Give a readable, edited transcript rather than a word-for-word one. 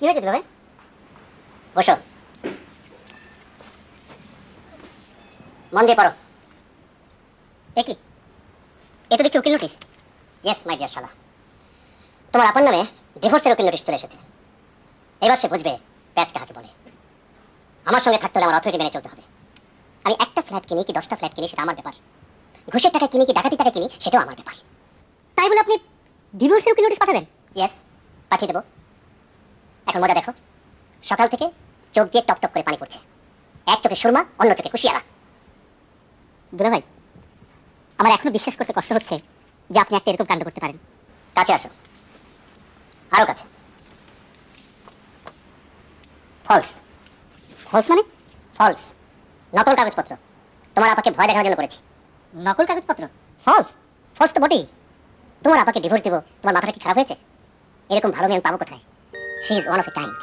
কি হয়েছে দুলা ভাই? বসো, মন দিয়ে পড়ো। এ কি? এ তো দেখছি উকিল নোটিশ। ইয়েস মাই ডিয়ার শালা, তোমার আপন নামে ডিভোর্সের উকিল নোটিশ চলে এসেছে। এবার সে বুঝবে প্যাচ কাহাকে বলে। আমার সঙ্গে থাকতে হলে আমার অথরিটি মেনে চলতে হবে। আমি একটা ফ্ল্যাট কিনি কি 10টা ফ্ল্যাট কিনি সেটা আমার ব্যাপার। ঘুষের টাকা কিনি কি ডাকাতি টাকা কিনি সেটাও আমার ব্যাপার। তাই বলে আপনি ডিভোর্সের উকিল নোটিশ পাঠাবেন? ইয়েস, পাঠিয়ে দেবো। এখন মজা দেখো, সকাল থেকে চোখ দিয়ে টপ টপ করে পানি পড়ছে। এক চোখে সুরমা, অন্য চোখে কুশিয়ারা। দুলা ভাই, আমার এখনো বিশ্বাস করতে কষ্ট হচ্ছে যে আপনি একটা এরকম কাণ্ড করতে পারেন। কাছে আসো, আরো কাছে। ফলস। ফলস মানে? ফলস, নকল কাগজপত্র। তোমার আপাকে ভয় দেখানোর জন্য করেছি। নকল কাগজপত্র? ফলস? ফলস তো বটেই। তোমার আপাকে ডিভোর্স দেবো, তোমার মাথাটা কি খারাপ হয়েছে? এরকম ভালো মেয়ে আমি পাবো কোথায়? She is one of a kind.